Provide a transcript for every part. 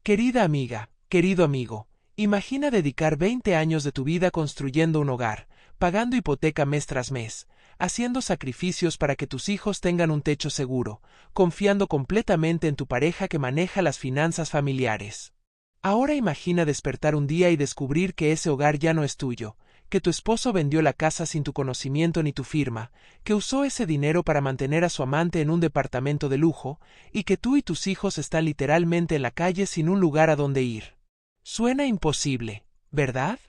Querida amiga, querido amigo, imagina dedicar 20 años de tu vida construyendo un hogar, pagando hipoteca mes tras mes, haciendo sacrificios para que tus hijos tengan un techo seguro, confiando completamente en tu pareja que maneja las finanzas familiares. Ahora imagina despertar un día y descubrir que ese hogar ya no es tuyo, que tu esposo vendió la casa sin tu conocimiento ni tu firma, que usó ese dinero para mantener a su amante en un departamento de lujo, y que tú y tus hijos están literalmente en la calle sin un lugar a donde ir. Suena imposible, ¿verdad?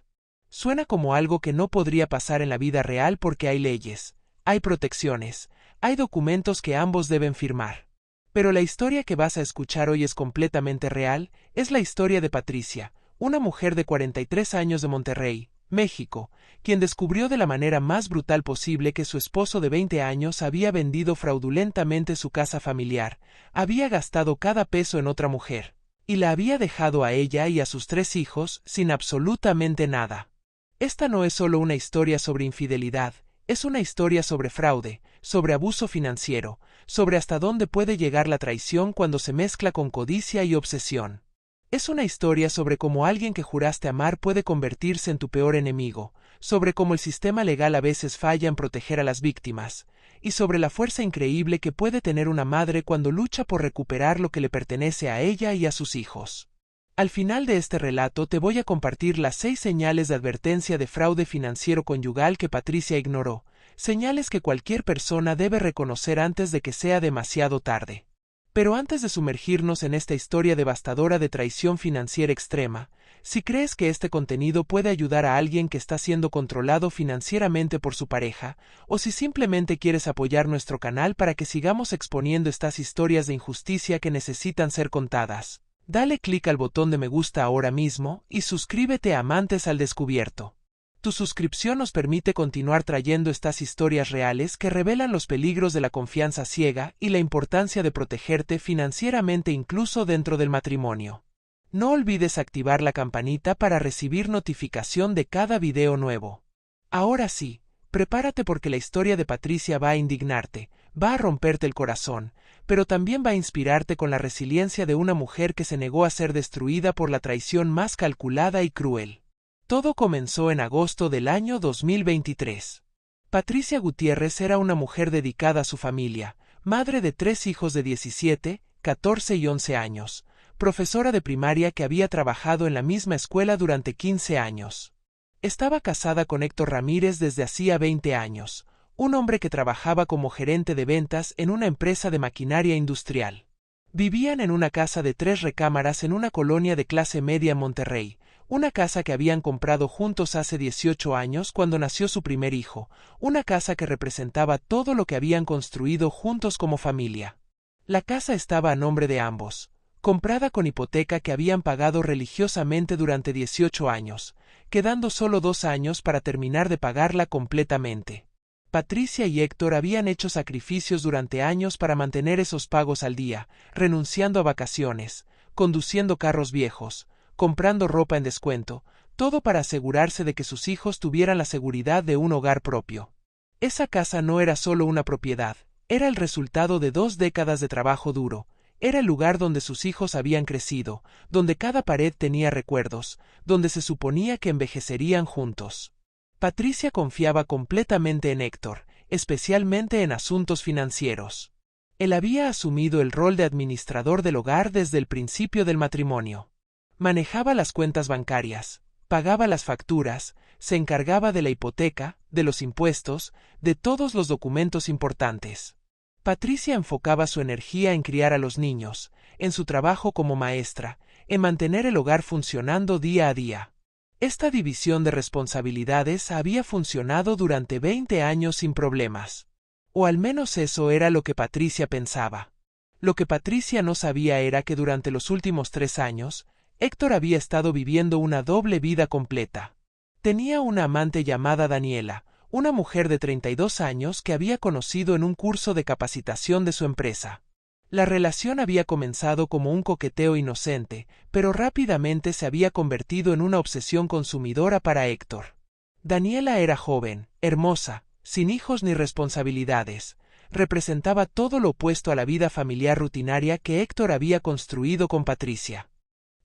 Suena como algo que no podría pasar en la vida real porque hay leyes, hay protecciones, hay documentos que ambos deben firmar. Pero la historia que vas a escuchar hoy es completamente real, es la historia de Patricia, una mujer de 43 años de Monterrey, México, quien descubrió de la manera más brutal posible que su esposo de 20 años había vendido fraudulentamente su casa familiar, había gastado cada peso en otra mujer, y la había dejado a ella y a sus 3 hijos sin absolutamente nada. Esta no es solo una historia sobre infidelidad, es una historia sobre fraude, sobre abuso financiero, sobre hasta dónde puede llegar la traición cuando se mezcla con codicia y obsesión. Es una historia sobre cómo alguien que juraste amar puede convertirse en tu peor enemigo, sobre cómo el sistema legal a veces falla en proteger a las víctimas, y sobre la fuerza increíble que puede tener una madre cuando lucha por recuperar lo que le pertenece a ella y a sus hijos. Al final de este relato te voy a compartir las 6 señales de advertencia de fraude financiero conyugal que Patricia ignoró, señales que cualquier persona debe reconocer antes de que sea demasiado tarde. Pero antes de sumergirnos en esta historia devastadora de traición financiera extrema, si crees que este contenido puede ayudar a alguien que está siendo controlado financieramente por su pareja, o si simplemente quieres apoyar nuestro canal para que sigamos exponiendo estas historias de injusticia que necesitan ser contadas, dale clic al botón de me gusta ahora mismo y suscríbete a Amantes al Descubierto. Tu suscripción nos permite continuar trayendo estas historias reales que revelan los peligros de la confianza ciega y la importancia de protegerte financieramente incluso dentro del matrimonio. No olvides activar la campanita para recibir notificación de cada video nuevo. Ahora sí, prepárate porque la historia de Patricia va a indignarte, va a romperte el corazón, pero también va a inspirarte con la resiliencia de una mujer que se negó a ser destruida por la traición más calculada y cruel. Todo comenzó en agosto del año 2023. Patricia Gutiérrez era una mujer dedicada a su familia, madre de 3 hijos de 17, 14 y 11 años, profesora de primaria que había trabajado en la misma escuela durante 15 años. Estaba casada con Héctor Ramírez desde hacía 20 años, un hombre que trabajaba como gerente de ventas en una empresa de maquinaria industrial. Vivían en una casa de 3 recámaras en una colonia de clase media en Monterrey, una casa que habían comprado juntos hace 18 años cuando nació su primer hijo, una casa que representaba todo lo que habían construido juntos como familia. La casa estaba a nombre de ambos, comprada con hipoteca que habían pagado religiosamente durante 18 años, quedando solo 2 años para terminar de pagarla completamente. Patricia y Héctor habían hecho sacrificios durante años para mantener esos pagos al día, renunciando a vacaciones, conduciendo carros viejos, comprando ropa en descuento, todo para asegurarse de que sus hijos tuvieran la seguridad de un hogar propio. Esa casa no era solo una propiedad, era el resultado de 2 décadas de trabajo duro, era el lugar donde sus hijos habían crecido, donde cada pared tenía recuerdos, donde se suponía que envejecerían juntos. Patricia confiaba completamente en Héctor, especialmente en asuntos financieros. Él había asumido el rol de administrador del hogar desde el principio del matrimonio. Manejaba las cuentas bancarias, pagaba las facturas, se encargaba de la hipoteca, de los impuestos, de todos los documentos importantes. Patricia enfocaba su energía en criar a los niños, en su trabajo como maestra, en mantener el hogar funcionando día a día. Esta división de responsabilidades había funcionado durante 20 años sin problemas. O al menos eso era lo que Patricia pensaba. Lo que Patricia no sabía era que durante los últimos 3 años, Héctor había estado viviendo una doble vida completa. Tenía una amante llamada Daniela, una mujer de 32 años que había conocido en un curso de capacitación de su empresa. La relación había comenzado como un coqueteo inocente, pero rápidamente se había convertido en una obsesión consumidora para Héctor. Daniela era joven, hermosa, sin hijos ni responsabilidades. Representaba todo lo opuesto a la vida familiar rutinaria que Héctor había construido con Patricia.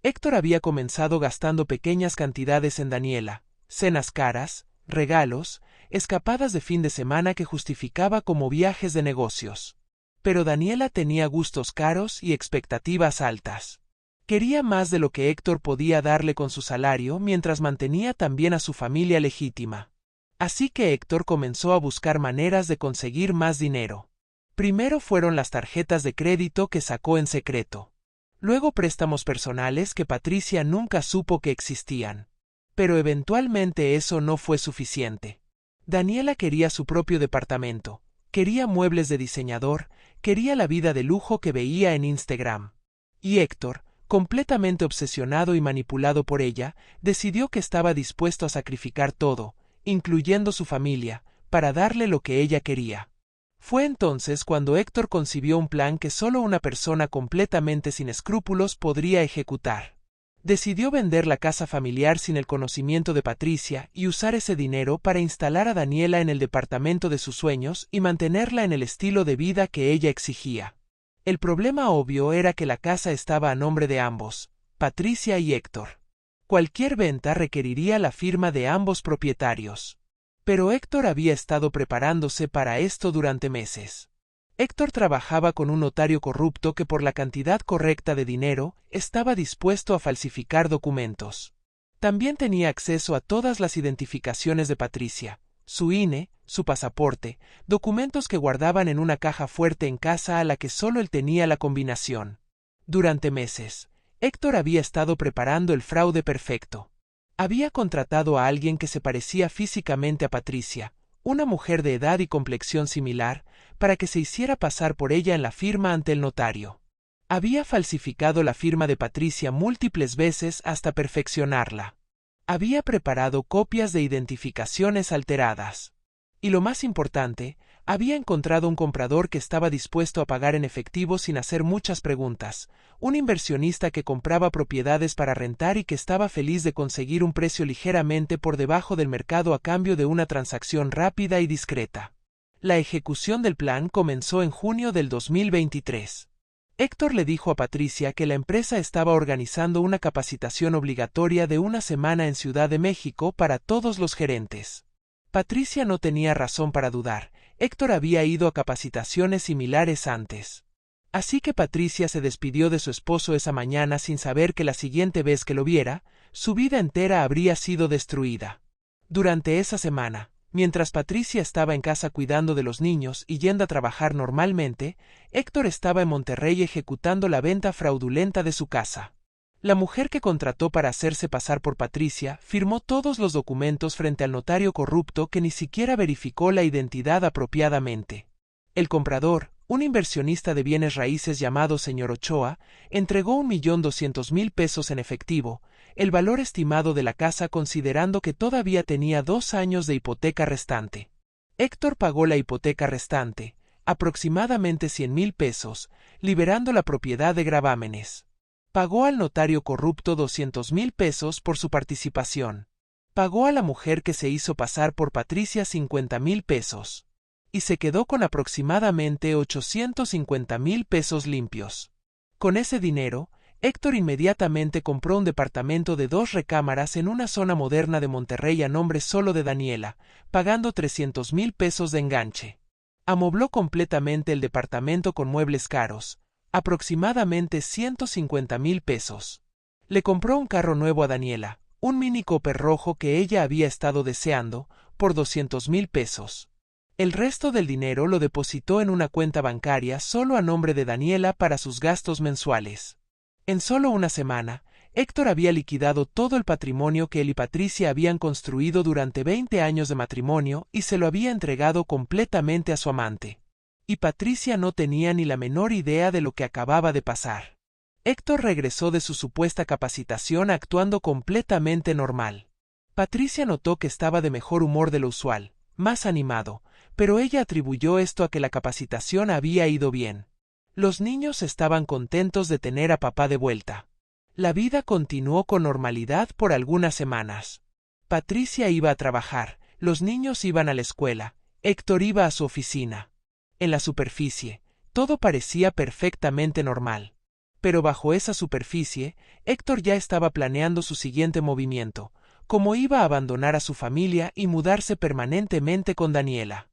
Héctor había comenzado gastando pequeñas cantidades en Daniela, cenas caras, regalos, escapadas de fin de semana que justificaba como viajes de negocios. Pero Daniela tenía gustos caros y expectativas altas. Quería más de lo que Héctor podía darle con su salario mientras mantenía también a su familia legítima. Así que Héctor comenzó a buscar maneras de conseguir más dinero. Primero fueron las tarjetas de crédito que sacó en secreto. Luego préstamos personales que Patricia nunca supo que existían. Pero eventualmente eso no fue suficiente. Daniela quería su propio departamento, quería muebles de diseñador, quería la vida de lujo que veía en Instagram. Y Héctor, completamente obsesionado y manipulado por ella, decidió que estaba dispuesto a sacrificar todo, incluyendo su familia, para darle lo que ella quería. Fue entonces cuando Héctor concibió un plan que solo una persona completamente sin escrúpulos podría ejecutar. Decidió vender la casa familiar sin el conocimiento de Patricia y usar ese dinero para instalar a Daniela en el departamento de sus sueños y mantenerla en el estilo de vida que ella exigía. El problema obvio era que la casa estaba a nombre de ambos, Patricia y Héctor. Cualquier venta requeriría la firma de ambos propietarios. Pero Héctor había estado preparándose para esto durante meses. Héctor trabajaba con un notario corrupto que por la cantidad correcta de dinero estaba dispuesto a falsificar documentos. También tenía acceso a todas las identificaciones de Patricia, su INE, su pasaporte, documentos que guardaban en una caja fuerte en casa a la que solo él tenía la combinación. Durante meses, Héctor había estado preparando el fraude perfecto. Había contratado a alguien que se parecía físicamente a Patricia, una mujer de edad y complexión similar, para que se hiciera pasar por ella en la firma ante el notario. Había falsificado la firma de Patricia múltiples veces hasta perfeccionarla. Había preparado copias de identificaciones alteradas. Y lo más importante, había encontrado un comprador que estaba dispuesto a pagar en efectivo sin hacer muchas preguntas, un inversionista que compraba propiedades para rentar y que estaba feliz de conseguir un precio ligeramente por debajo del mercado a cambio de una transacción rápida y discreta. La ejecución del plan comenzó en junio del 2023. Héctor le dijo a Patricia que la empresa estaba organizando una capacitación obligatoria de una semana en Ciudad de México para todos los gerentes. Patricia no tenía razón para dudar. Héctor había ido a capacitaciones similares antes. Así que Patricia se despidió de su esposo esa mañana sin saber que la siguiente vez que lo viera, su vida entera habría sido destruida. Durante esa semana, mientras Patricia estaba en casa cuidando de los niños y yendo a trabajar normalmente, Héctor estaba en Monterrey ejecutando la venta fraudulenta de su casa. La mujer que contrató para hacerse pasar por Patricia firmó todos los documentos frente al notario corrupto que ni siquiera verificó la identidad apropiadamente. El comprador, un inversionista de bienes raíces llamado señor Ochoa, entregó 1.200.000 pesos en efectivo, el valor estimado de la casa considerando que todavía tenía 2 años de hipoteca restante. Héctor pagó la hipoteca restante, aproximadamente 100.000 pesos, liberando la propiedad de gravámenes. Pagó al notario corrupto 200.000 pesos por su participación. Pagó a la mujer que se hizo pasar por Patricia 50.000 pesos. Y se quedó con aproximadamente 850.000 pesos limpios. Con ese dinero, Héctor inmediatamente compró un departamento de 2 recámaras en una zona moderna de Monterrey a nombre solo de Daniela, pagando 300.000 pesos de enganche. Amobló completamente el departamento con muebles caros, aproximadamente 150.000 pesos. Le compró un carro nuevo a Daniela, un Mini Cooper rojo que ella había estado deseando, por 200.000 pesos. El resto del dinero lo depositó en una cuenta bancaria solo a nombre de Daniela para sus gastos mensuales. En solo una semana, Héctor había liquidado todo el patrimonio que él y Patricia habían construido durante 20 años de matrimonio y se lo había entregado completamente a su amante. Y Patricia no tenía ni la menor idea de lo que acababa de pasar. Héctor regresó de su supuesta capacitación actuando completamente normal. Patricia notó que estaba de mejor humor de lo usual, más animado, pero ella atribuyó esto a que la capacitación había ido bien. Los niños estaban contentos de tener a papá de vuelta. La vida continuó con normalidad por algunas semanas. Patricia iba a trabajar, los niños iban a la escuela, Héctor iba a su oficina. En la superficie, todo parecía perfectamente normal. Pero bajo esa superficie, Héctor ya estaba planeando su siguiente movimiento, cómo iba a abandonar a su familia y mudarse permanentemente con Daniela.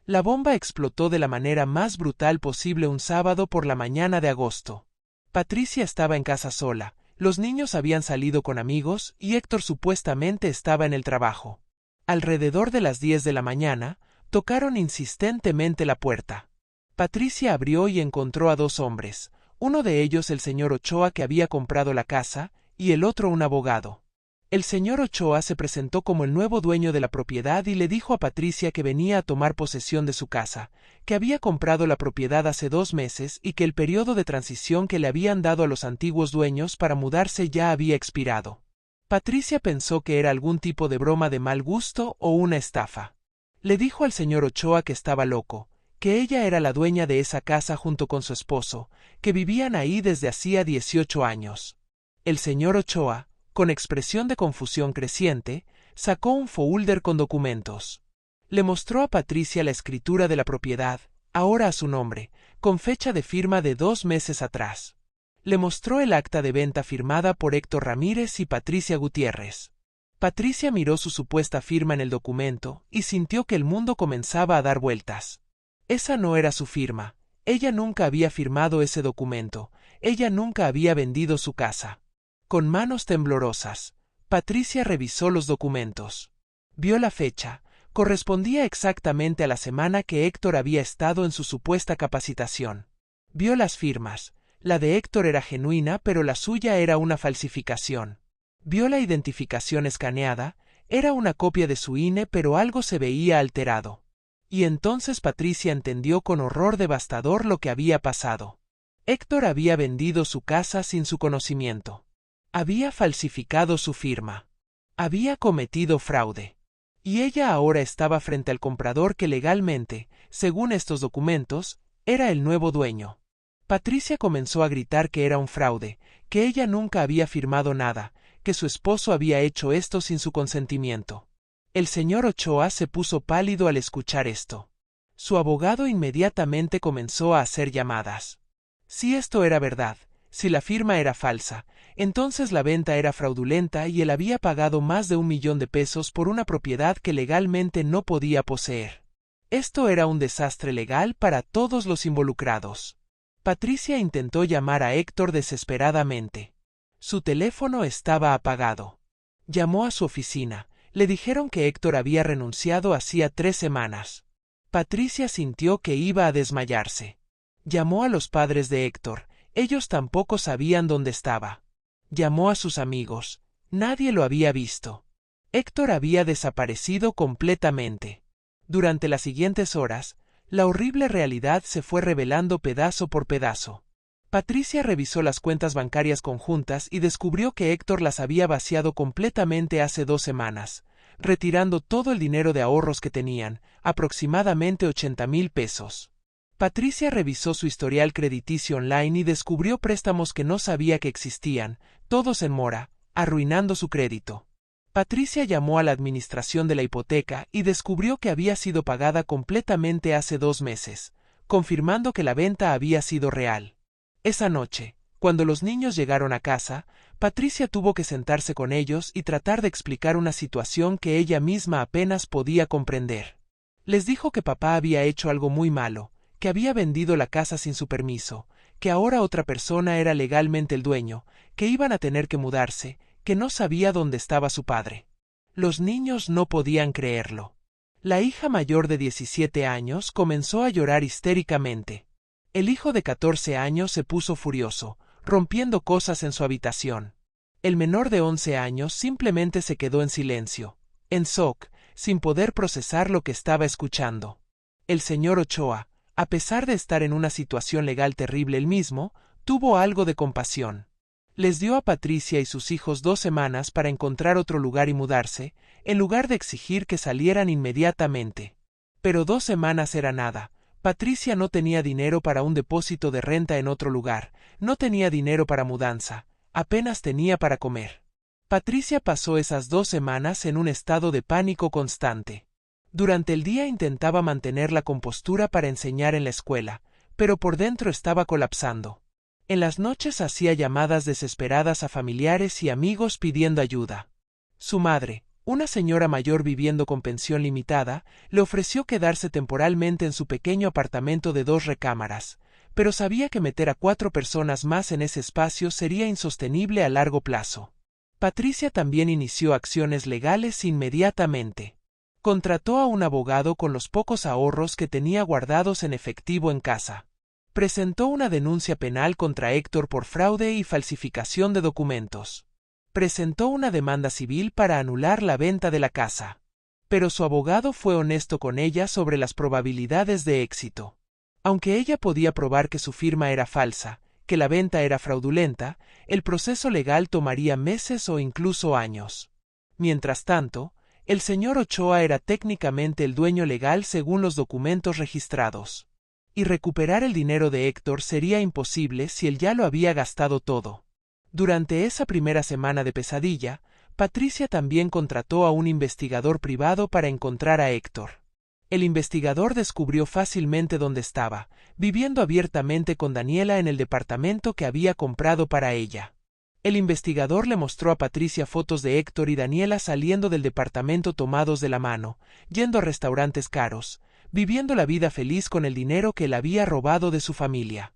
La bomba explotó de la manera más brutal posible un sábado por la mañana de agosto. Patricia estaba en casa sola, los niños habían salido con amigos y Héctor supuestamente estaba en el trabajo. Alrededor de las 10 de la mañana, tocaron insistentemente la puerta. Patricia abrió y encontró a dos hombres, uno de ellos el señor Ochoa que había comprado la casa, y el otro un abogado. El señor Ochoa se presentó como el nuevo dueño de la propiedad y le dijo a Patricia que venía a tomar posesión de su casa, que había comprado la propiedad hace 2 meses y que el periodo de transición que le habían dado a los antiguos dueños para mudarse ya había expirado. Patricia pensó que era algún tipo de broma de mal gusto o una estafa. Le dijo al señor Ochoa que estaba loco, que ella era la dueña de esa casa junto con su esposo, que vivían ahí desde hacía 18 años. El señor Ochoa, con expresión de confusión creciente, sacó un folder con documentos. Le mostró a Patricia la escritura de la propiedad, ahora a su nombre, con fecha de firma de 2 meses atrás. Le mostró el acta de venta firmada por Héctor Ramírez y Patricia Gutiérrez. Patricia miró su supuesta firma en el documento y sintió que el mundo comenzaba a dar vueltas. Esa no era su firma, ella nunca había firmado ese documento, ella nunca había vendido su casa. Con manos temblorosas, Patricia revisó los documentos. Vio la fecha, correspondía exactamente a la semana que Héctor había estado en su supuesta capacitación. Vio las firmas, la de Héctor era genuina pero la suya era una falsificación. Vio la identificación escaneada, era una copia de su INE pero algo se veía alterado. Y entonces Patricia entendió con horror devastador lo que había pasado. Héctor había vendido su casa sin su conocimiento. Había falsificado su firma. Había cometido fraude. Y ella ahora estaba frente al comprador que legalmente, según estos documentos, era el nuevo dueño. Patricia comenzó a gritar que era un fraude, que ella nunca había firmado nada, que su esposo había hecho esto sin su consentimiento. El señor Ochoa se puso pálido al escuchar esto. Su abogado inmediatamente comenzó a hacer llamadas. Si esto era verdad, si la firma era falsa, entonces la venta era fraudulenta y él había pagado más de 1 millón de pesos por una propiedad que legalmente no podía poseer. Esto era un desastre legal para todos los involucrados. Patricia intentó llamar a Héctor desesperadamente. Su teléfono estaba apagado. Llamó a su oficina, le dijeron que Héctor había renunciado hacía 3 semanas. Patricia sintió que iba a desmayarse. Llamó a los padres de Héctor, ellos tampoco sabían dónde estaba. Llamó a sus amigos, nadie lo había visto. Héctor había desaparecido completamente. Durante las siguientes horas, la horrible realidad se fue revelando pedazo por pedazo. Patricia revisó las cuentas bancarias conjuntas y descubrió que Héctor las había vaciado completamente hace 2 semanas, retirando todo el dinero de ahorros que tenían, aproximadamente 80,000 pesos. Patricia revisó su historial crediticio online y descubrió préstamos que no sabía que existían, todos en mora, arruinando su crédito. Patricia llamó a la administración de la hipoteca y descubrió que había sido pagada completamente hace 2 meses, confirmando que la venta había sido real. Esa noche, cuando los niños llegaron a casa, Patricia tuvo que sentarse con ellos y tratar de explicar una situación que ella misma apenas podía comprender. Les dijo que papá había hecho algo muy malo, que había vendido la casa sin su permiso, que ahora otra persona era legalmente el dueño, que iban a tener que mudarse, que no sabía dónde estaba su padre. Los niños no podían creerlo. La hija mayor de 17 años comenzó a llorar histéricamente. El hijo de 14 años se puso furioso, rompiendo cosas en su habitación. El menor de 11 años simplemente se quedó en silencio, en shock, sin poder procesar lo que estaba escuchando. El señor Ochoa, a pesar de estar en una situación legal terrible él mismo, tuvo algo de compasión. Les dio a Patricia y sus hijos 2 semanas para encontrar otro lugar y mudarse, en lugar de exigir que salieran inmediatamente. Pero 2 semanas era nada. Patricia no tenía dinero para un depósito de renta en otro lugar, no tenía dinero para mudanza, apenas tenía para comer. Patricia pasó esas 2 semanas en un estado de pánico constante. Durante el día intentaba mantener la compostura para enseñar en la escuela, pero por dentro estaba colapsando. En las noches hacía llamadas desesperadas a familiares y amigos pidiendo ayuda. Su madre, una señora mayor viviendo con pensión limitada, le ofreció quedarse temporalmente en su pequeño apartamento de 2 recámaras, pero sabía que meter a 4 personas más en ese espacio sería insostenible a largo plazo. Patricia también inició acciones legales inmediatamente. Contrató a un abogado con los pocos ahorros que tenía guardados en efectivo en casa. Presentó una denuncia penal contra Héctor por fraude y falsificación de documentos. Presentó una demanda civil para anular la venta de la casa. Pero su abogado fue honesto con ella sobre las probabilidades de éxito. Aunque ella podía probar que su firma era falsa, que la venta era fraudulenta, el proceso legal tomaría meses o incluso años. Mientras tanto, el señor Ochoa era técnicamente el dueño legal según los documentos registrados. Y recuperar el dinero de Héctor sería imposible si él ya lo había gastado todo. Durante esa primera semana de pesadilla, Patricia también contrató a un investigador privado para encontrar a Héctor. El investigador descubrió fácilmente dónde estaba, viviendo abiertamente con Daniela en el departamento que había comprado para ella. El investigador le mostró a Patricia fotos de Héctor y Daniela saliendo del departamento tomados de la mano, yendo a restaurantes caros, viviendo la vida feliz con el dinero que él había robado de su familia.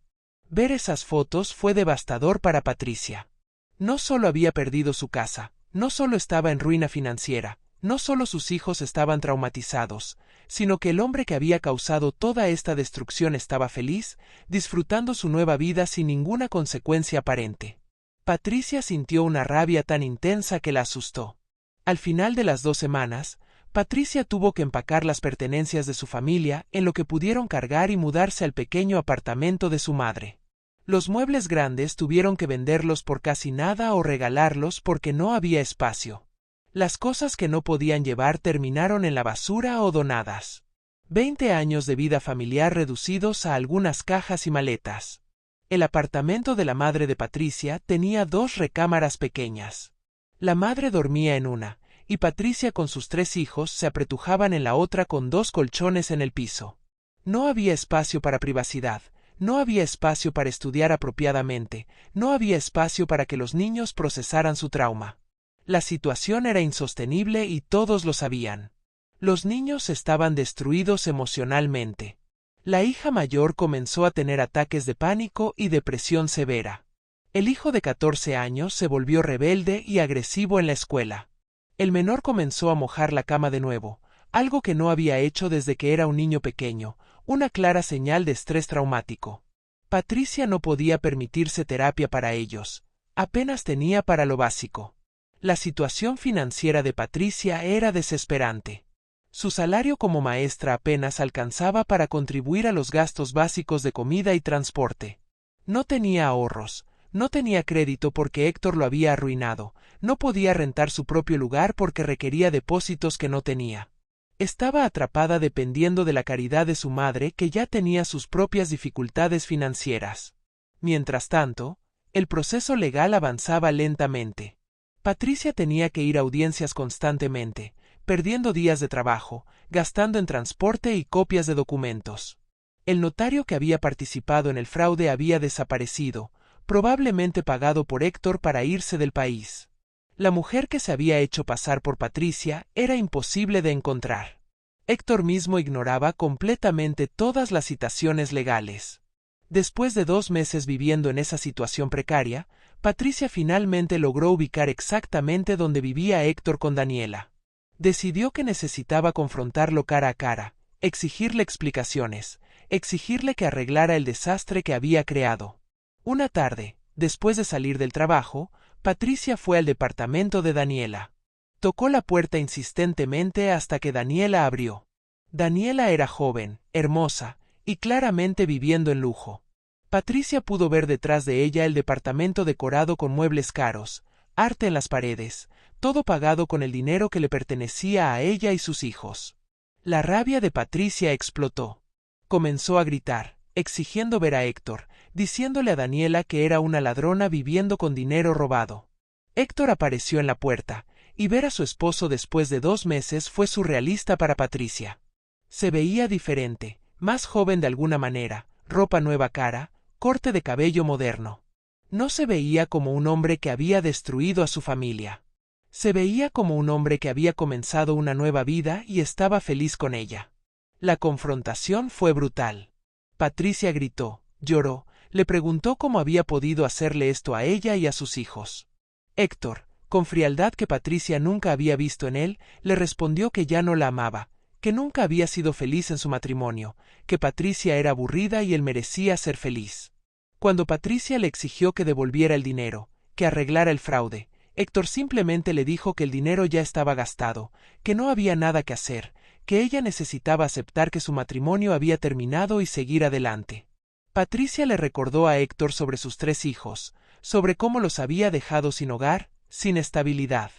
Ver esas fotos fue devastador para Patricia. No solo había perdido su casa, no solo estaba en ruina financiera, no solo sus hijos estaban traumatizados, sino que el hombre que había causado toda esta destrucción estaba feliz, disfrutando su nueva vida sin ninguna consecuencia aparente. Patricia sintió una rabia tan intensa que la asustó. Al final de las 2 semanas, Patricia tuvo que empacar las pertenencias de su familia en lo que pudieron cargar y mudarse al pequeño apartamento de su madre. Los muebles grandes tuvieron que venderlos por casi nada o regalarlos porque no había espacio. Las cosas que no podían llevar terminaron en la basura o donadas. 20 años de vida familiar reducidos a algunas cajas y maletas. El apartamento de la madre de Patricia tenía 2 recámaras pequeñas. La madre dormía en una, y Patricia con sus 3 hijos se apretujaban en la otra con 2 colchones en el piso. No había espacio para privacidad, no había espacio para estudiar apropiadamente, no había espacio para que los niños procesaran su trauma. La situación era insostenible y todos lo sabían. Los niños estaban destruidos emocionalmente. La hija mayor comenzó a tener ataques de pánico y depresión severa. El hijo de 14 años se volvió rebelde y agresivo en la escuela. El menor comenzó a mojar la cama de nuevo, algo que no había hecho desde que era un niño pequeño, una clara señal de estrés traumático. Patricia no podía permitirse terapia para ellos, apenas tenía para lo básico. La situación financiera de Patricia era desesperante. Su salario como maestra apenas alcanzaba para contribuir a los gastos básicos de comida y transporte. No tenía ahorros, no tenía crédito porque Héctor lo había arruinado, no podía rentar su propio lugar porque requería depósitos que no tenía. Estaba atrapada dependiendo de la caridad de su madre que ya tenía sus propias dificultades financieras. Mientras tanto, el proceso legal avanzaba lentamente. Patricia tenía que ir a audiencias constantemente, perdiendo días de trabajo, gastando en transporte y copias de documentos. El notario que había participado en el fraude había desaparecido, probablemente pagado por Héctor para irse del país. La mujer que se había hecho pasar por Patricia era imposible de encontrar. Héctor mismo ignoraba completamente todas las citaciones legales. Después de 2 meses viviendo en esa situación precaria, Patricia finalmente logró ubicar exactamente dónde vivía Héctor con Daniela. Decidió que necesitaba confrontarlo cara a cara, exigirle explicaciones, exigirle que arreglara el desastre que había creado. Una tarde, después de salir del trabajo, Patricia fue al departamento de Daniela. Tocó la puerta insistentemente hasta que Daniela abrió. Daniela era joven, hermosa, y claramente viviendo en lujo. Patricia pudo ver detrás de ella el departamento decorado con muebles caros, arte en las paredes, todo pagado con el dinero que le pertenecía a ella y sus hijos. La rabia de Patricia explotó. Comenzó a gritar, exigiendo ver a Héctor, diciéndole a Daniela que era una ladrona viviendo con dinero robado. Héctor apareció en la puerta, y ver a su esposo después de 2 meses fue surrealista para Patricia. Se veía diferente, más joven de alguna manera, ropa nueva cara, corte de cabello moderno. No se veía como un hombre que había destruido a su familia. Se veía como un hombre que había comenzado una nueva vida y estaba feliz con ella. La confrontación fue brutal. Patricia gritó, lloró, le preguntó cómo había podido hacerle esto a ella y a sus hijos. Héctor, con frialdad que Patricia nunca había visto en él, le respondió que ya no la amaba, que nunca había sido feliz en su matrimonio, que Patricia era aburrida y él merecía ser feliz. Cuando Patricia le exigió que devolviera el dinero, que arreglara el fraude, Héctor simplemente le dijo que el dinero ya estaba gastado, que no había nada que hacer, que ella necesitaba aceptar que su matrimonio había terminado y seguir adelante. Patricia le recordó a Héctor sobre sus 3 hijos, sobre cómo los había dejado sin hogar, sin estabilidad.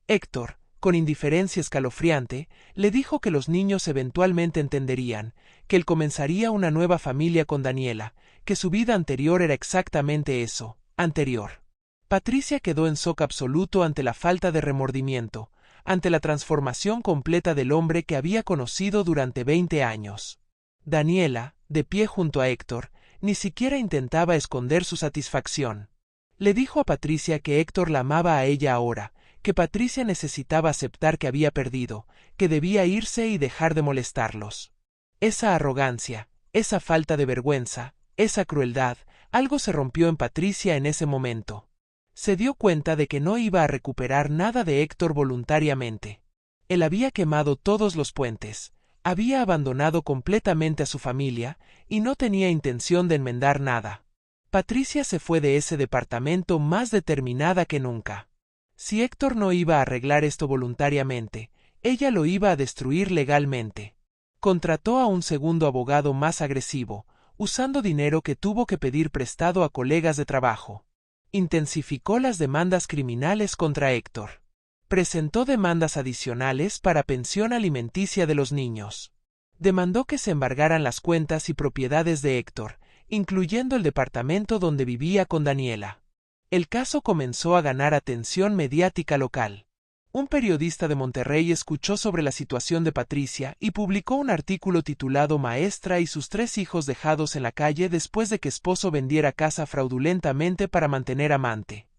Héctor, con indiferencia escalofriante, le dijo que los niños eventualmente entenderían, que él comenzaría una nueva familia con Daniela, que su vida anterior era exactamente eso, anterior. Patricia quedó en shock absoluto ante la falta de remordimiento, ante la transformación completa del hombre que había conocido durante 20 años. Daniela, de pie junto a Héctor, ni siquiera intentaba esconder su satisfacción. Le dijo a Patricia que Héctor la amaba a ella ahora, que Patricia necesitaba aceptar que había perdido, que debía irse y dejar de molestarlos. Esa arrogancia, esa falta de vergüenza, esa crueldad, algo se rompió en Patricia en ese momento. Se dio cuenta de que no iba a recuperar nada de Héctor voluntariamente. Él había quemado todos los puentes, había abandonado completamente a su familia y no tenía intención de enmendar nada. Patricia se fue de ese departamento más determinada que nunca. Si Héctor no iba a arreglar esto voluntariamente, ella lo iba a destruir legalmente. Contrató a un segundo abogado más agresivo, usando dinero que tuvo que pedir prestado a colegas de trabajo. Intensificó las demandas criminales contra Héctor. Presentó demandas adicionales para pensión alimenticia de los niños. Demandó que se embargaran las cuentas y propiedades de Héctor, incluyendo el departamento donde vivía con Daniela. El caso comenzó a ganar atención mediática local. Un periodista de Monterrey escuchó sobre la situación de Patricia y publicó un artículo titulado Maestra y sus 3 hijos dejados en la calle después de que esposo vendiera casa fraudulentamente para mantener amante.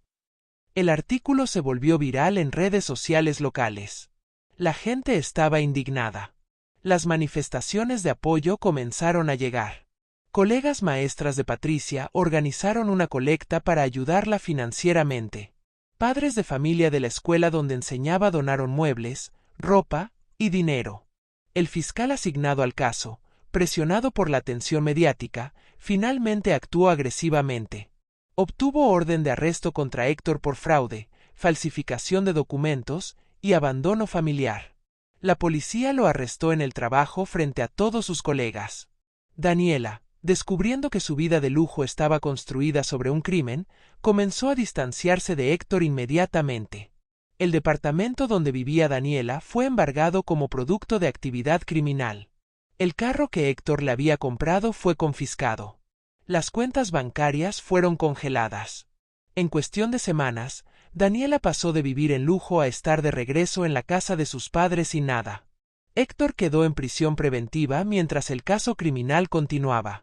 El artículo se volvió viral en redes sociales locales. La gente estaba indignada. Las manifestaciones de apoyo comenzaron a llegar. Colegas maestras de Patricia organizaron una colecta para ayudarla financieramente. Padres de familia de la escuela donde enseñaba donaron muebles, ropa y dinero. El fiscal asignado al caso, presionado por la atención mediática, finalmente actuó agresivamente. Obtuvo orden de arresto contra Héctor por fraude, falsificación de documentos y abandono familiar. La policía lo arrestó en el trabajo frente a todos sus colegas. Daniela, descubriendo que su vida de lujo estaba construida sobre un crimen, comenzó a distanciarse de Héctor inmediatamente. El departamento donde vivía Daniela fue embargado como producto de actividad criminal. El carro que Héctor le había comprado fue confiscado. Las cuentas bancarias fueron congeladas. En cuestión de semanas, Daniela pasó de vivir en lujo a estar de regreso en la casa de sus padres sin nada. Héctor quedó en prisión preventiva mientras el caso criminal continuaba.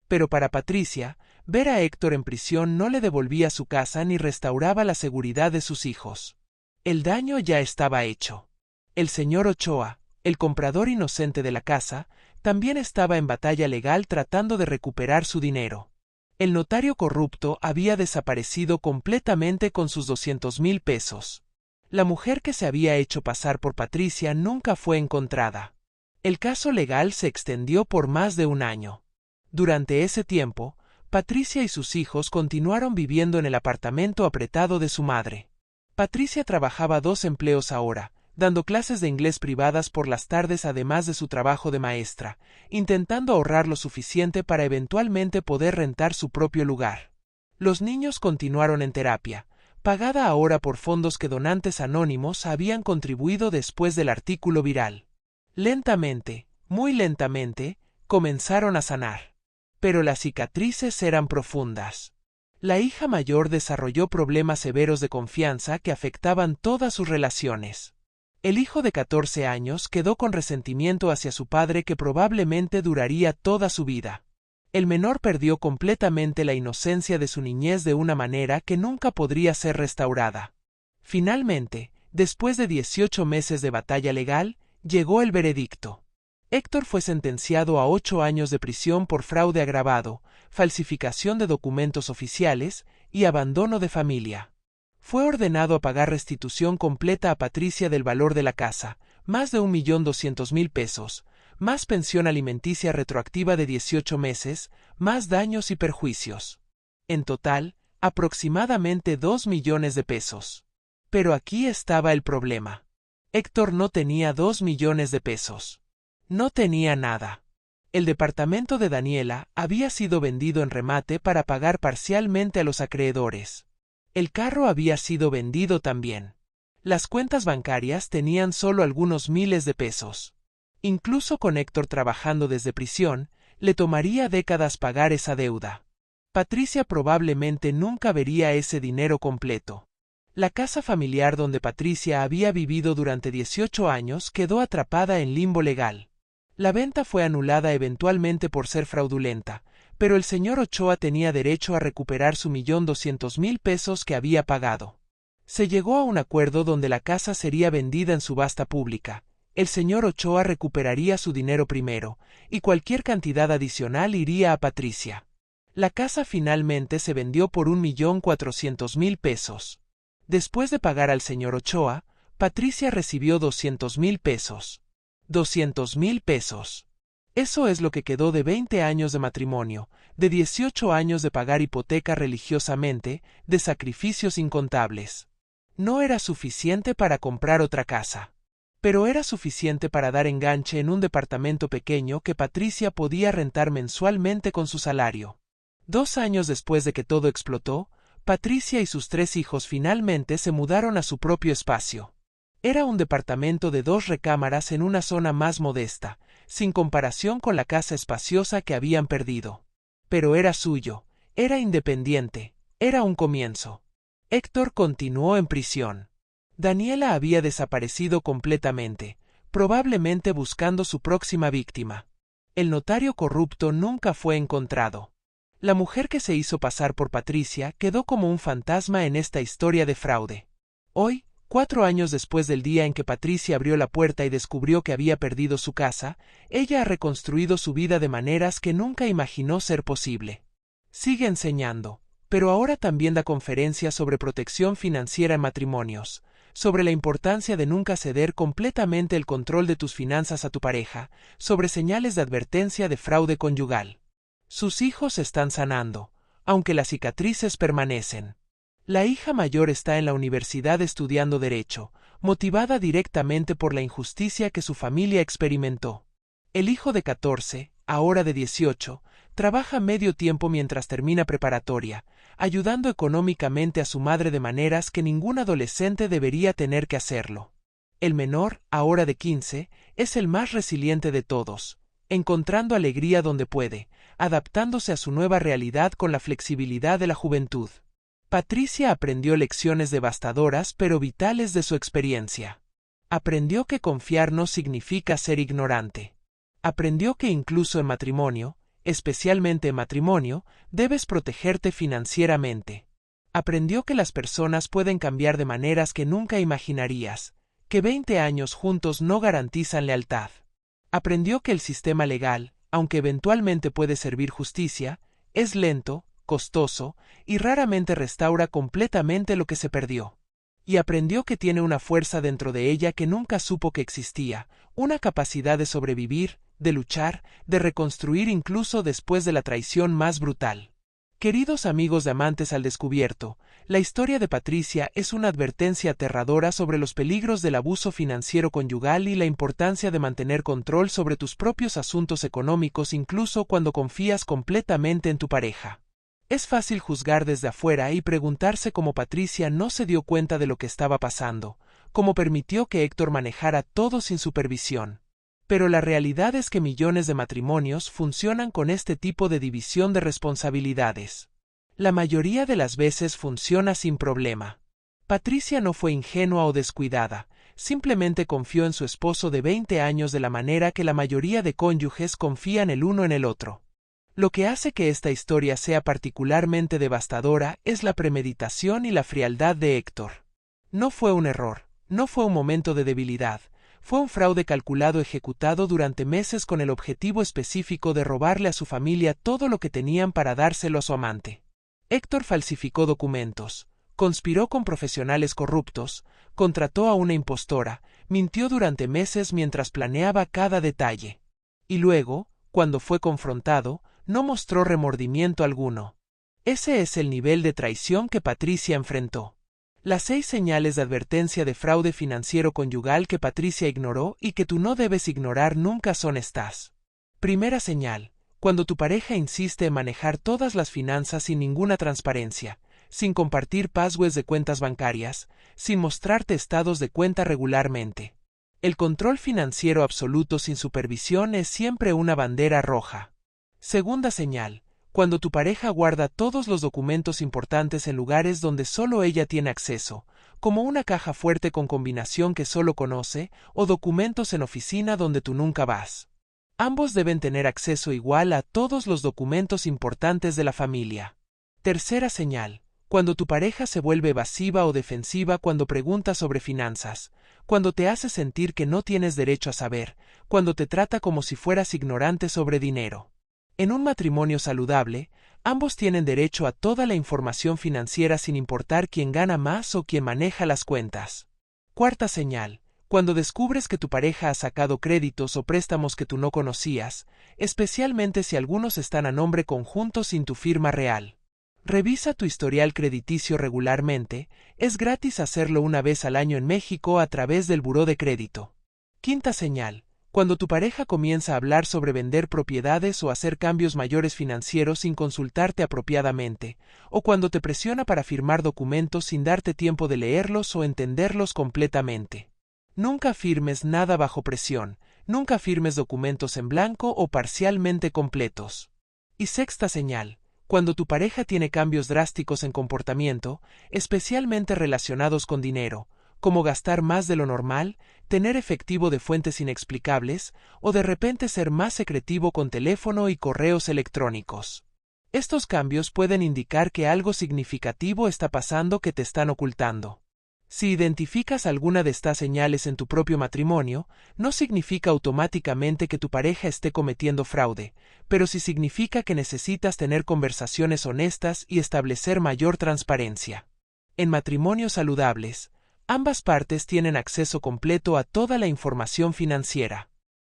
Pero para Patricia, ver a Héctor en prisión no le devolvía su casa ni restauraba la seguridad de sus hijos. El daño ya estaba hecho. El señor Ochoa, el comprador inocente de la casa, también estaba en batalla legal tratando de recuperar su dinero. El notario corrupto había desaparecido completamente con sus 200,000 pesos. La mujer que se había hecho pasar por Patricia nunca fue encontrada. El caso legal se extendió por más de un año. Durante ese tiempo, Patricia y sus hijos continuaron viviendo en el apartamento apretado de su madre. Patricia trabajaba 2 empleos ahora, dando clases de inglés privadas por las tardes además de su trabajo de maestra, intentando ahorrar lo suficiente para eventualmente poder rentar su propio lugar. Los niños continuaron en terapia, pagada ahora por fondos que donantes anónimos habían contribuido después del artículo viral. Lentamente, muy lentamente, comenzaron a sanar. Pero las cicatrices eran profundas. La hija mayor desarrolló problemas severos de confianza que afectaban todas sus relaciones. El hijo de 14 años quedó con resentimiento hacia su padre que probablemente duraría toda su vida. El menor perdió completamente la inocencia de su niñez de una manera que nunca podría ser restaurada. Finalmente, después de 18 meses de batalla legal, llegó el veredicto. Héctor fue sentenciado a 8 años de prisión por fraude agravado, falsificación de documentos oficiales y abandono de familia. Fue ordenado a pagar restitución completa a Patricia del valor de la casa, más de 1.200.000 pesos, más pensión alimenticia retroactiva de 18 meses, más daños y perjuicios. En total, aproximadamente 2 millones de pesos. Pero aquí estaba el problema. Héctor no tenía 2 millones de pesos. No tenía nada. El departamento de Daniela había sido vendido en remate para pagar parcialmente a los acreedores. El carro había sido vendido también. Las cuentas bancarias tenían solo algunos miles de pesos. Incluso con Héctor trabajando desde prisión, le tomaría décadas pagar esa deuda. Patricia probablemente nunca vería ese dinero completo. La casa familiar donde Patricia había vivido durante 18 años quedó atrapada en limbo legal. La venta fue anulada eventualmente por ser fraudulenta, pero el señor Ochoa tenía derecho a recuperar su 1.200.000 pesos que había pagado. Se llegó a un acuerdo donde la casa sería vendida en subasta pública. El señor Ochoa recuperaría su dinero primero, y cualquier cantidad adicional iría a Patricia. La casa finalmente se vendió por 1.400.000 pesos. Después de pagar al señor Ochoa, Patricia recibió 200.000 pesos. 200.000 pesos. Eso es lo que quedó de 20 años de matrimonio, de 18 años de pagar hipoteca religiosamente, de sacrificios incontables. No era suficiente para comprar otra casa. Pero era suficiente para dar enganche en un departamento pequeño que Patricia podía rentar mensualmente con su salario. 2 años después de que todo explotó, Patricia y sus 3 hijos finalmente se mudaron a su propio espacio. Era un departamento de 2 recámaras en una zona más modesta, sin comparación con la casa espaciosa que habían perdido. Pero era suyo, era independiente, era un comienzo. Héctor continuó en prisión. Daniela había desaparecido completamente, probablemente buscando su próxima víctima. El notario corrupto nunca fue encontrado. La mujer que se hizo pasar por Patricia quedó como un fantasma en esta historia de fraude. Hoy, 4 años después del día en que Patricia abrió la puerta y descubrió que había perdido su casa, ella ha reconstruido su vida de maneras que nunca imaginó ser posible. Sigue enseñando, pero ahora también da conferencias sobre protección financiera en matrimonios, sobre la importancia de nunca ceder completamente el control de tus finanzas a tu pareja, sobre señales de advertencia de fraude conyugal. Sus hijos están sanando, aunque las cicatrices permanecen. La hija mayor está en la universidad estudiando Derecho, motivada directamente por la injusticia que su familia experimentó. El hijo de 14, ahora de 18, trabaja medio tiempo mientras termina preparatoria, ayudando económicamente a su madre de maneras que ningún adolescente debería tener que hacerlo. El menor, ahora de 15, es el más resiliente de todos, encontrando alegría donde puede, adaptándose a su nueva realidad con la flexibilidad de la juventud. Patricia aprendió lecciones devastadoras pero vitales de su experiencia. Aprendió que confiar no significa ser ignorante. Aprendió que incluso en matrimonio, especialmente en matrimonio, debes protegerte financieramente. Aprendió que las personas pueden cambiar de maneras que nunca imaginarías, que 20 años juntos no garantizan lealtad. Aprendió que el sistema legal, aunque eventualmente puede servir justicia, es lento, costoso, y raramente restaura completamente lo que se perdió. Y aprendió que tiene una fuerza dentro de ella que nunca supo que existía, una capacidad de sobrevivir, de luchar, de reconstruir incluso después de la traición más brutal. Queridos amigos de Amantes al Descubierto, la historia de Patricia es una advertencia aterradora sobre los peligros del abuso financiero conyugal y la importancia de mantener control sobre tus propios asuntos económicos incluso cuando confías completamente en tu pareja. Es fácil juzgar desde afuera y preguntarse cómo Patricia no se dio cuenta de lo que estaba pasando, cómo permitió que Héctor manejara todo sin supervisión. Pero la realidad es que millones de matrimonios funcionan con este tipo de división de responsabilidades. La mayoría de las veces funciona sin problema. Patricia no fue ingenua o descuidada, simplemente confió en su esposo de 20 años de la manera que la mayoría de cónyuges confían el uno en el otro. Lo que hace que esta historia sea particularmente devastadora es la premeditación y la frialdad de Héctor. No fue un error, no fue un momento de debilidad, fue un fraude calculado ejecutado durante meses con el objetivo específico de robarle a su familia todo lo que tenían para dárselo a su amante. Héctor falsificó documentos, conspiró con profesionales corruptos, contrató a una impostora, mintió durante meses mientras planeaba cada detalle. Y luego, cuando fue confrontado, no mostró remordimiento alguno. Ese es el nivel de traición que Patricia enfrentó. Las 6 señales de advertencia de fraude financiero conyugal que Patricia ignoró y que tú no debes ignorar nunca son estas. Primera señal: cuando tu pareja insiste en manejar todas las finanzas sin ninguna transparencia, sin compartir passwords de cuentas bancarias, sin mostrarte estados de cuenta regularmente. El control financiero absoluto sin supervisión es siempre una bandera roja. Segunda señal: cuando tu pareja guarda todos los documentos importantes en lugares donde solo ella tiene acceso, como una caja fuerte con combinación que solo conoce, o documentos en oficina donde tú nunca vas. Ambos deben tener acceso igual a todos los documentos importantes de la familia. Tercera señal: cuando tu pareja se vuelve evasiva o defensiva cuando pregunta sobre finanzas, cuando te hace sentir que no tienes derecho a saber, cuando te trata como si fueras ignorante sobre dinero. En un matrimonio saludable, ambos tienen derecho a toda la información financiera sin importar quién gana más o quién maneja las cuentas. Cuarta señal: cuando descubres que tu pareja ha sacado créditos o préstamos que tú no conocías, especialmente si algunos están a nombre conjunto sin tu firma real. Revisa tu historial crediticio regularmente, es gratis hacerlo una vez al año en México a través del buró de crédito. Quinta señal: cuando tu pareja comienza a hablar sobre vender propiedades o hacer cambios mayores financieros sin consultarte apropiadamente, o cuando te presiona para firmar documentos sin darte tiempo de leerlos o entenderlos completamente. Nunca firmes nada bajo presión, nunca firmes documentos en blanco o parcialmente completos. Y sexta señal: cuando tu pareja tiene cambios drásticos en comportamiento, especialmente relacionados con dinero, como gastar más de lo normal, tener efectivo de fuentes inexplicables, o de repente ser más secretivo con teléfono y correos electrónicos. Estos cambios pueden indicar que algo significativo está pasando que te están ocultando. Si identificas alguna de estas señales en tu propio matrimonio, no significa automáticamente que tu pareja esté cometiendo fraude, pero sí significa que necesitas tener conversaciones honestas y establecer mayor transparencia. En matrimonios saludables, ambas partes tienen acceso completo a toda la información financiera.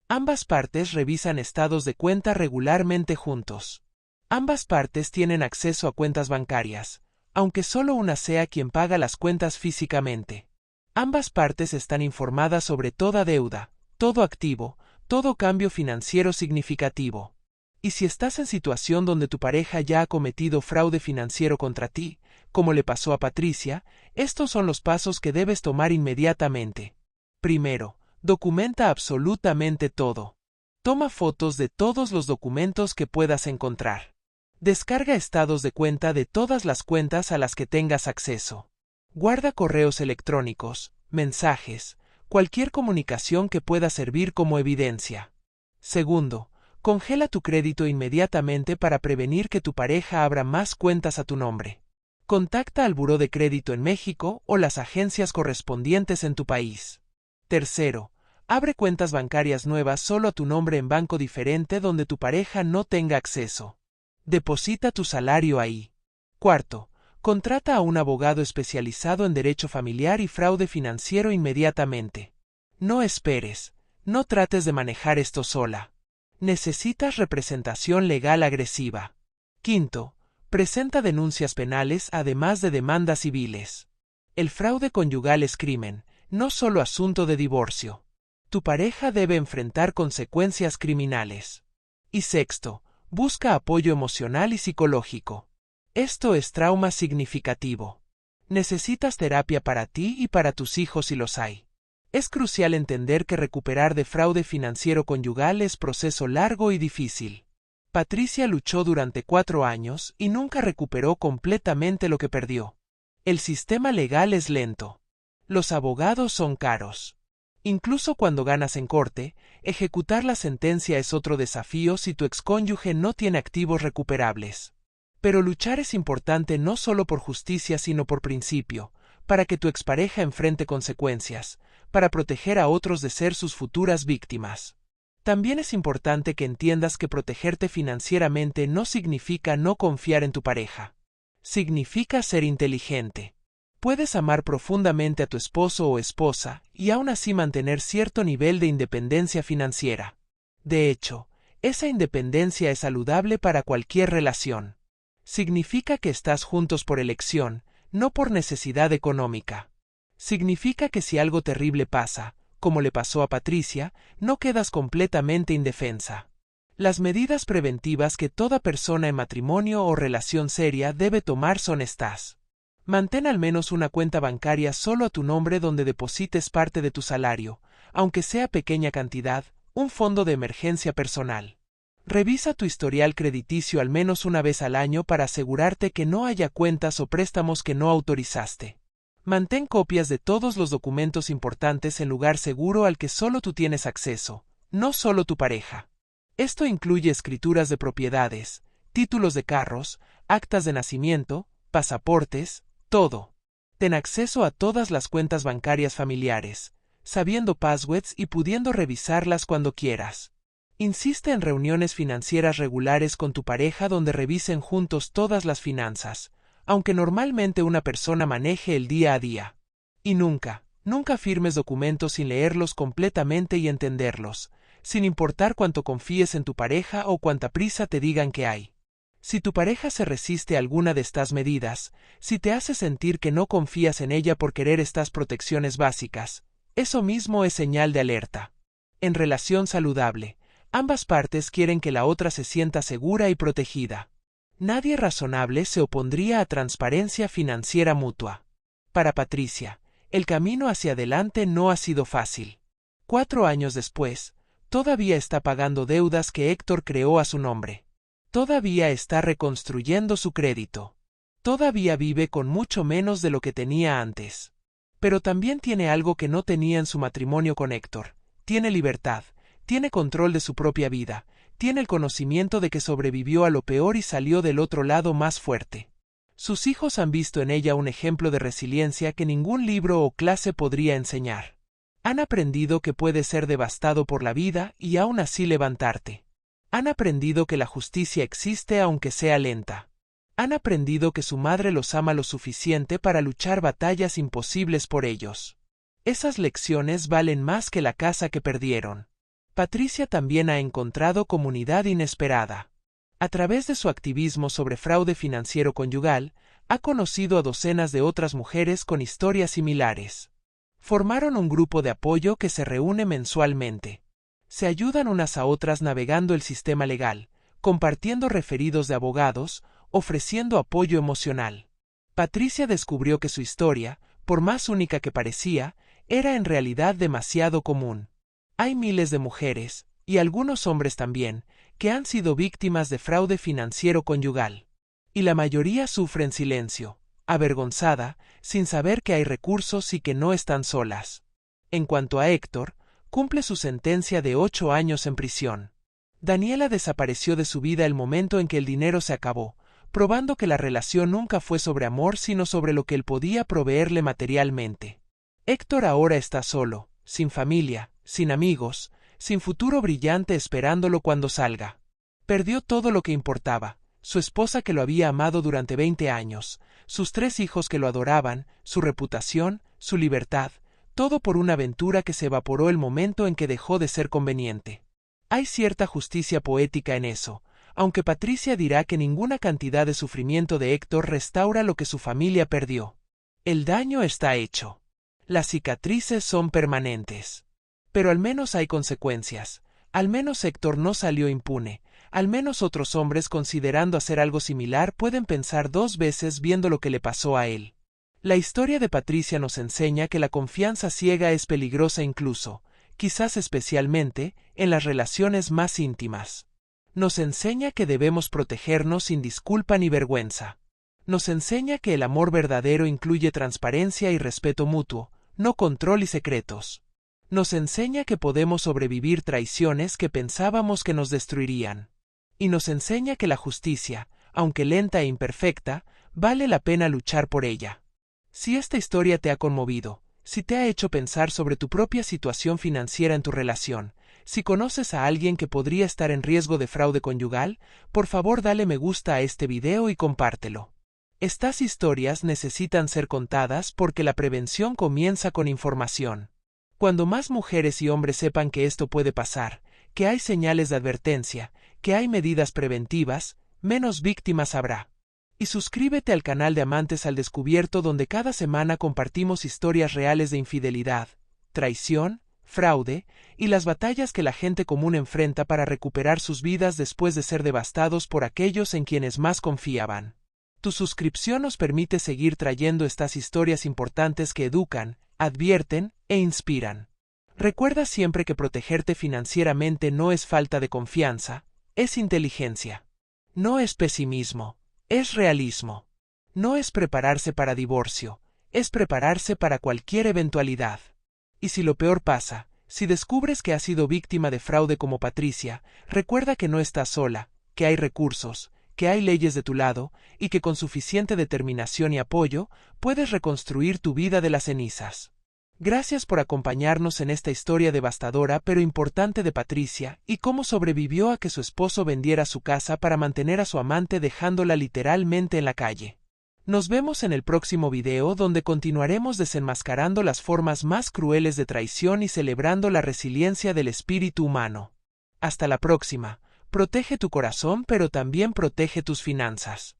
Ambas partes revisan estados de cuenta regularmente juntos. Ambas partes tienen acceso a cuentas bancarias, aunque solo una sea quien paga las cuentas físicamente. Ambas partes están informadas sobre toda deuda, todo activo, todo cambio financiero significativo. Y si estás en situación donde tu pareja ya ha cometido fraude financiero contra ti, como le pasó a Patricia, estos son los pasos que debes tomar inmediatamente. Primero, documenta absolutamente todo. Toma fotos de todos los documentos que puedas encontrar. Descarga estados de cuenta de todas las cuentas a las que tengas acceso. Guarda correos electrónicos, mensajes, cualquier comunicación que pueda servir como evidencia. Segundo, congela tu crédito inmediatamente para prevenir que tu pareja abra más cuentas a tu nombre. Contacta al buró de crédito en México o las agencias correspondientes en tu país. Tercero, abre cuentas bancarias nuevas solo a tu nombre en banco diferente donde tu pareja no tenga acceso. Deposita tu salario ahí. Cuarto, contrata a un abogado especializado en derecho familiar y fraude financiero inmediatamente. No esperes, no trates de manejar esto sola. Necesitas representación legal agresiva. Quinto, presenta denuncias penales además de demandas civiles. El fraude conyugal es crimen, no solo asunto de divorcio. Tu pareja debe enfrentar consecuencias criminales. Y sexto, busca apoyo emocional y psicológico. Esto es trauma significativo. Necesitas terapia para ti y para tus hijos si los hay. Es crucial entender que recuperar de fraude financiero conyugal es proceso largo y difícil. Patricia luchó durante 4 años y nunca recuperó completamente lo que perdió. El sistema legal es lento. Los abogados son caros. Incluso cuando ganas en corte, ejecutar la sentencia es otro desafío si tu excónyuge no tiene activos recuperables. Pero luchar es importante no solo por justicia sino por principio, para que tu expareja enfrente consecuencias, para proteger a otros de ser sus futuras víctimas. También es importante que entiendas que protegerte financieramente no significa no confiar en tu pareja. Significa ser inteligente. Puedes amar profundamente a tu esposo o esposa y aún así mantener cierto nivel de independencia financiera. De hecho, esa independencia es saludable para cualquier relación. Significa que estás juntos por elección, no por necesidad económica. Significa que si algo terrible pasa, como le pasó a Patricia, no quedas completamente indefensa. Las medidas preventivas que toda persona en matrimonio o relación seria debe tomar son estas. Mantén al menos una cuenta bancaria solo a tu nombre donde deposites parte de tu salario, aunque sea pequeña cantidad, un fondo de emergencia personal. Revisa tu historial crediticio al menos una vez al año para asegurarte que no haya cuentas o préstamos que no autorizaste. Mantén copias de todos los documentos importantes en lugar seguro al que solo tú tienes acceso, no solo tu pareja. Esto incluye escrituras de propiedades, títulos de carros, actas de nacimiento, pasaportes, todo. Ten acceso a todas las cuentas bancarias familiares, sabiendo passwords y pudiendo revisarlas cuando quieras. Insiste en reuniones financieras regulares con tu pareja donde revisen juntos todas las finanzas, aunque normalmente una persona maneje el día a día. Y nunca firmes documentos sin leerlos completamente y entenderlos, sin importar cuánto confíes en tu pareja o cuánta prisa te digan que hay. Si tu pareja se resiste a alguna de estas medidas, si te hace sentir que no confías en ella por querer estas protecciones básicas, eso mismo es señal de alerta. En relación saludable, ambas partes quieren que la otra se sienta segura y protegida. Nadie razonable se opondría a transparencia financiera mutua. Para Patricia, el camino hacia adelante no ha sido fácil. 4 años después, todavía está pagando deudas que Héctor creó a su nombre. Todavía está reconstruyendo su crédito. Todavía vive con mucho menos de lo que tenía antes. Pero también tiene algo que no tenía en su matrimonio con Héctor. Tiene libertad, tiene control de su propia vida, tiene el conocimiento de que sobrevivió a lo peor y salió del otro lado más fuerte. Sus hijos han visto en ella un ejemplo de resiliencia que ningún libro o clase podría enseñar. Han aprendido que puedes ser devastado por la vida y aún así levantarte. Han aprendido que la justicia existe aunque sea lenta. Han aprendido que su madre los ama lo suficiente para luchar batallas imposibles por ellos. Esas lecciones valen más que la casa que perdieron. Patricia también ha encontrado comunidad inesperada. A través de su activismo sobre fraude financiero conyugal, ha conocido a docenas de otras mujeres con historias similares. Formaron un grupo de apoyo que se reúne mensualmente. Se ayudan unas a otras navegando el sistema legal, compartiendo referidos de abogados, ofreciendo apoyo emocional. Patricia descubrió que su historia, por más única que parecía, era en realidad demasiado común. Hay miles de mujeres, y algunos hombres también, que han sido víctimas de fraude financiero conyugal. Y la mayoría sufre en silencio, avergonzada, sin saber que hay recursos y que no están solas. En cuanto a Héctor, cumple su sentencia de 8 años en prisión. Daniela desapareció de su vida el momento en que el dinero se acabó, probando que la relación nunca fue sobre amor sino sobre lo que él podía proveerle materialmente. Héctor ahora está solo, sin familia, sin amigos, sin futuro brillante esperándolo cuando salga. Perdió todo lo que importaba, su esposa que lo había amado durante 20 años, sus 3 hijos que lo adoraban, su reputación, su libertad, todo por una aventura que se evaporó el momento en que dejó de ser conveniente. Hay cierta justicia poética en eso, aunque Patricia dirá que ninguna cantidad de sufrimiento de Héctor restaura lo que su familia perdió. El daño está hecho. Las cicatrices son permanentes. Pero al menos hay consecuencias. Al menos Héctor no salió impune. Al menos otros hombres considerando hacer algo similar pueden pensar 2 veces viendo lo que le pasó a él. La historia de Patricia nos enseña que la confianza ciega es peligrosa incluso, quizás especialmente, en las relaciones más íntimas. Nos enseña que debemos protegernos sin disculpa ni vergüenza. Nos enseña que el amor verdadero incluye transparencia y respeto mutuo, no control y secretos. Nos enseña que podemos sobrevivir traiciones que pensábamos que nos destruirían. Y nos enseña que la justicia, aunque lenta e imperfecta, vale la pena luchar por ella. Si esta historia te ha conmovido, si te ha hecho pensar sobre tu propia situación financiera en tu relación, si conoces a alguien que podría estar en riesgo de fraude conyugal, por favor dale me gusta a este video y compártelo. Estas historias necesitan ser contadas porque la prevención comienza con información. Cuando más mujeres y hombres sepan que esto puede pasar, que hay señales de advertencia, que hay medidas preventivas, menos víctimas habrá. Y suscríbete al canal de Amantes al Descubierto, donde cada semana compartimos historias reales de infidelidad, traición, fraude y las batallas que la gente común enfrenta para recuperar sus vidas después de ser devastados por aquellos en quienes más confiaban. Tu suscripción nos permite seguir trayendo estas historias importantes que educan, advierten e inspiran. Recuerda siempre que protegerte financieramente no es falta de confianza, es inteligencia. No es pesimismo, es realismo. No es prepararse para divorcio, es prepararse para cualquier eventualidad. Y si lo peor pasa, si descubres que has sido víctima de fraude como Patricia, recuerda que no estás sola, que hay recursos, que hay leyes de tu lado, y que con suficiente determinación y apoyo, puedes reconstruir tu vida de las cenizas. Gracias por acompañarnos en esta historia devastadora pero importante de Patricia y cómo sobrevivió a que su esposo vendiera su casa para mantener a su amante dejándola literalmente en la calle. Nos vemos en el próximo video, donde continuaremos desenmascarando las formas más crueles de traición y celebrando la resiliencia del espíritu humano. Hasta la próxima. Protege tu corazón, pero también protege tus finanzas.